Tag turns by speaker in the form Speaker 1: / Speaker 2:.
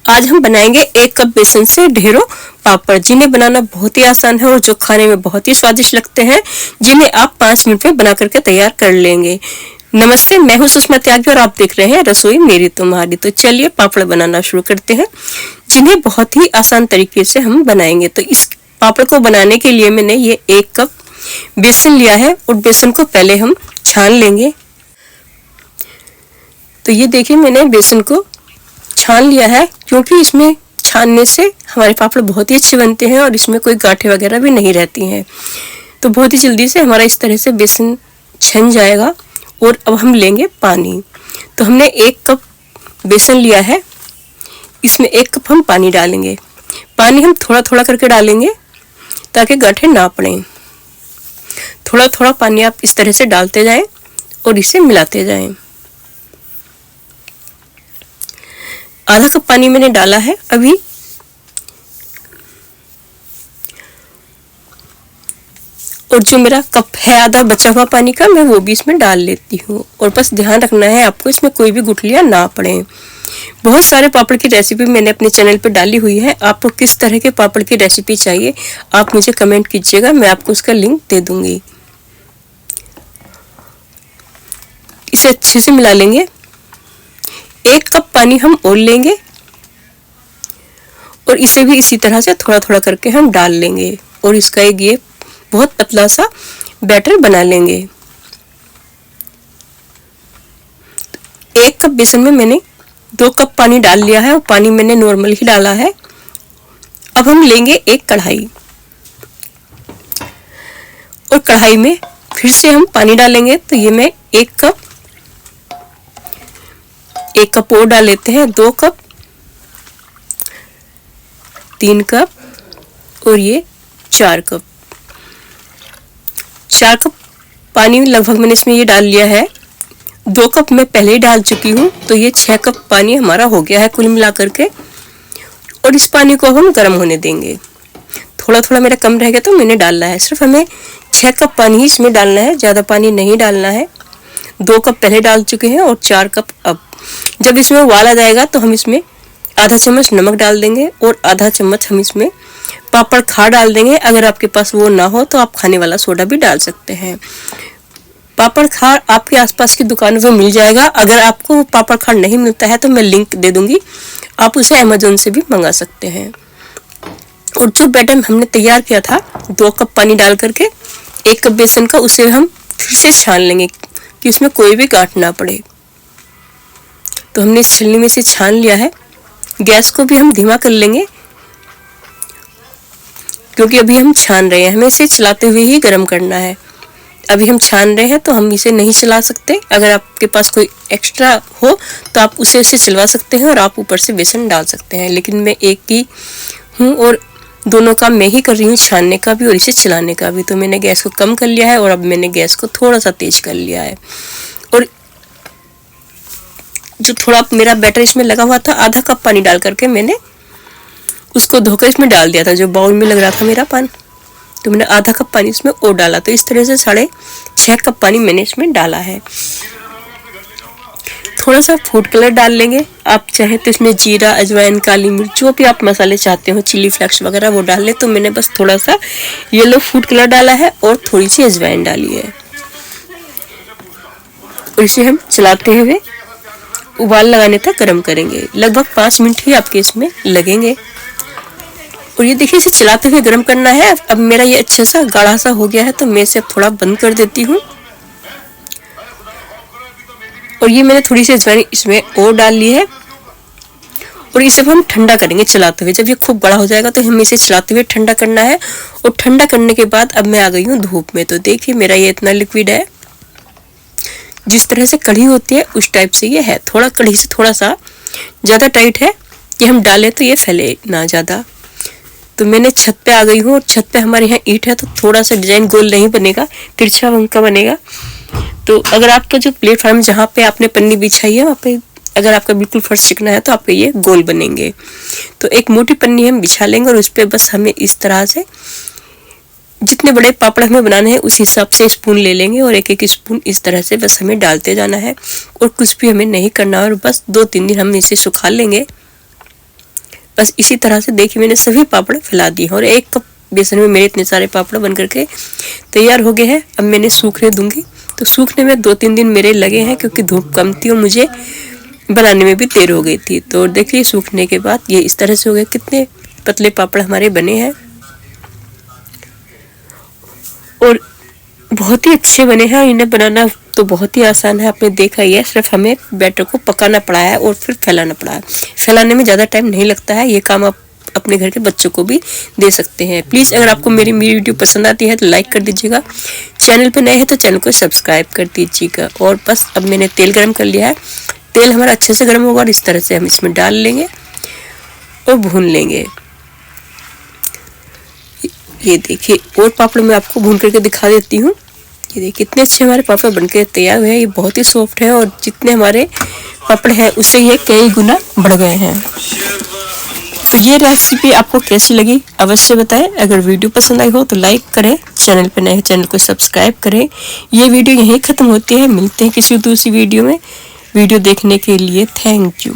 Speaker 1: आज हम बनाएंगे 1 कप बेसन से ढेरों पापड़, जिन्हें बनाना बहुत ही आसान है और जो खाने में बहुत ही स्वादिष्ट लगते हैं, जिन्हें आप 5 मिनट में बना करके तैयार कर लेंगे। नमस्ते, मैं हूं सुषमा त्यागी और आप देख रहे हैं रसोई मेरी तुम्हारी। तो चलिए पापड़ बनाना शुरू करते हैं, जिन्हें बहुत ही आसान तरीके से हम बनाएंगे। तो इस पापड़ को बनाने के लिए मैंने ये 1 कप बेसन लिया है और बेसन को पहले हम छान लेंगे। तो ये देखिए, मैंने बेसन को छान लिया है, क्योंकि इसमें छानने से हमारे पापड़ बहुत ही अच्छे बनते हैं और इसमें कोई गांठें वगैरह भी नहीं रहती हैं। तो बहुत ही जल्दी से हमारा इस तरह से बेसन छन जाएगा। और अब हम लेंगे पानी। तो हमने 1 कप बेसन लिया है, इसमें 1 कप हम पानी डालेंगे। पानी हम थोड़ा थोड़ा करके डालेंगे ताकि गांठें ना पड़ें। थोड़ा थोड़ा पानी आप इस तरह से डालते जाएं और इसे मिलाते जाएं। आधा कप पानी मैंने डाला है अभी। और जो मेरा कप है आधा बचा हुआ पानी का, मैं वो भी इसमें डाल लेती हूँ। और बस ध्यान रखना है आपको, इसमें कोई भी गुठलियाँ ना पड़े। बहुत सारे पापड़ की रेसिपी मैंने अपने चैनल पर डाली हुई है। आपको किस तरह के पापड़ की रेसिपी चाहिए आप मुझे कमेंट कीजिएगा, मैं आपको उसका लिंक दे दूंगी। इसे अच्छे से मिला लेंगे। 1 कप पानी हम और लेंगे और इसे भी इसी तरह से थोड़ा थोड़ा करके हम डाल लेंगे और इसका एक ये बहुत पतला सा बैटर बना लेंगे। 1 कप बेसन में मैंने 2 कप पानी डाल लिया है और पानी मैंने नॉर्मल ही डाला है। अब हम लेंगे एक कढ़ाई और कढ़ाई में फिर से हम पानी डालेंगे। तो ये मैं 1 कप और डाल लेते हैं, 2 कप, 3 कप और ये 4 कप। 4 कप पानी लगभग मैंने इसमें ये डाल लिया है। 2 कप मैं पहले ही डाल चुकी हूँ, तो ये 6 कप पानी हमारा हो गया है कुल मिला करके। और इस पानी को हम गर्म होने देंगे। थोड़ा थोड़ा मेरा कम रह गया तो मैंने डालना है। सिर्फ हमें 6 कप पानी ही इसमें डालना है, ज़्यादा पानी नहीं डालना है। 2 कप पहले डाल चुके हैं और 4 कप अब। जब इसमें उबाल आ जाएगा तो हम इसमें आधा चम्मच नमक डाल देंगे और आधा चम्मच हम इसमें पापड़ खार डाल देंगे। अगर आपके पास वो ना हो तो आप खाने वाला सोडा भी डाल सकते हैं। पापड़ खार आपके आसपास की दुकानों में मिल जाएगा। अगर आपको पापड़ खार नहीं मिलता है तो मैं लिंक दे दूंगी, आप उसे अमेज़न से भी मंगा सकते हैं। और जो बैटर हमने तैयार किया था 2 कप पानी डाल करके 1 कप बेसन का, उसे हम फिर से छान लेंगे कि उसमें कोई भी गांठ ना पड़े। तो हमने इस छलनी में से छान लिया है। गैस को भी हम धीमा कर लेंगे, क्योंकि अभी हम छान रहे हैं, हमें इसे चलाते हुए ही गर्म करना है। अभी हम छान रहे हैं तो हम इसे नहीं चला सकते। अगर आपके पास कोई एक्स्ट्रा हो तो आप उसे चलवा सकते हैं और आप ऊपर से बेसन डाल सकते हैं। लेकिन मैं एक ही हूँ और दोनों काम मैं ही कर रही हूँ, छानने का भी और इसे चलाने का भी। तो मैंने गैस को कम कर लिया है और अब मैंने गैस को थोड़ा सा तेज कर लिया है। और जो थोड़ा मेरा बैटर इसमें लगा हुआ था, आधा कप पानी डाल करके मैंने उसको धोकर इसमें डाल दिया था, जो बाउल में लग रहा था मेरा पानी। तो मैंने आधा कप पानी इसमें और डाला। तो इस तरह से 6.5 कप पानी मैंने इसमें डाला है। थोड़ा सा फूड कलर डाल लेंगे। आप चाहे तो इसमें जीरा, अजवाइन, काली मिर्च, जो भी आप मसाले चाहते हो, चिली फ्लेक्स वगैरह, वो डाल ले। तो मैंने बस थोड़ा सा येलो फूड कलर डाला है और थोड़ी सी अजवाइन डाली है। और इसे हम चलाते हुए उबाल लगाने तक गर्म करेंगे। लगभग 5 मिनट ही आपके इसमें लगेंगे। और ये देखिए, इसे चलाते हुए गर्म करना है। अब मेरा ये अच्छा सा गाढ़ा सा हो गया है, तो मैं इसे अब थोड़ा बंद कर देती हूँ। और ये मैंने थोड़ी सी अजवाइन इसमें और डाल ली है। और इसे हम ठंडा करेंगे चलाते हुए। जब ये खूब गाढ़ा हो जाएगा तो हमें इसे चलाते हुए ठंडा करना है। और ठंडा करने के बाद अब मैं आ गई हूँ धूप में। तो देखिए, मेरा ये इतना लिक्विड है, जिस तरह से कढ़ी होती है उस टाइप से ये है। थोड़ा कढ़ी से थोड़ा सा ज़्यादा टाइट है कि हम डालें तो ये फैले ना ज़्यादा। तो मैंने छत पे आ गई हूँ और छत पे हमारे यहाँ ईंट है, तो थोड़ा सा डिजाइन गोल नहीं बनेगा, तिरछा रंग का बनेगा। तो अगर आपका जो प्लेटफॉर्म जहाँ पे आपने पन्नी बिछाई है, वहाँ पे अगर आपका बिल्कुल फर्श चिकना है तो आपके ये गोल बनेंगे। तो एक मोटी पन्नी हम बिछा लेंगे और उस पर बस हमें इस तरह से जितने बड़े पापड़ हमें बनाने हैं उस हिसाब से स्पून ले लेंगे और एक एक स्पून इस तरह से बस हमें डालते जाना है और कुछ भी हमें नहीं करना। और बस 2-3 दिन हम इसे सुखा लेंगे। बस इसी तरह से देखिए मैंने सभी पापड़ फैला दिए और 1 कप बेसन में मेरे इतने सारे पापड़ बन करके तैयार हो गए हैं। अब मैंने सूखने दूंगी। तो सूखने में 2-3 दिन मेरे लगे हैं क्योंकि धूप कम थी और मुझे बनाने में भी देर हो गई थी। तो देखिए सूखने के बाद ये इस तरह से हो गए। कितने पतले पापड़ हमारे बने हैं और बहुत ही अच्छे बने हैं। इन्हें बनाना तो बहुत ही आसान है, आपने देखा ही है। सिर्फ हमें बैटर को पकाना पड़ा है और फिर फैलाना पड़ा है। फैलाने में ज़्यादा टाइम नहीं लगता है। ये काम आप अपने घर के बच्चों को भी दे सकते हैं। प्लीज़ अगर आपको मेरी वीडियो पसंद आती है तो लाइक कर दीजिएगा। चैनल पर नए हैं तो चैनल को सब्सक्राइब कर दीजिएगा। और बस अब मैंने तेल गर्म कर लिया है। तेल हमारा अच्छे से गर्म होगा और इस तरह से हम इसमें डाल लेंगे और भून लेंगे। ये देखिए और पापड़ मैं आपको भून करके दिखा देती हूँ। ये देखिए कितने अच्छे हमारे पापड़ बनके तैयार हुए हैं। ये बहुत ही सॉफ्ट है और जितने हमारे पापड़ हैं उससे ये कई गुना बढ़ गए हैं। तो ये रेसिपी आपको कैसी लगी अवश्य बताएं। अगर वीडियो पसंद आई हो तो लाइक करें, चैनल पर नए चैनल को सब्सक्राइब करें। ये वीडियो यहीं ख़त्म होती है। मिलते हैं किसी दूसरी वीडियो में। वीडियो देखने के लिए थैंक यू।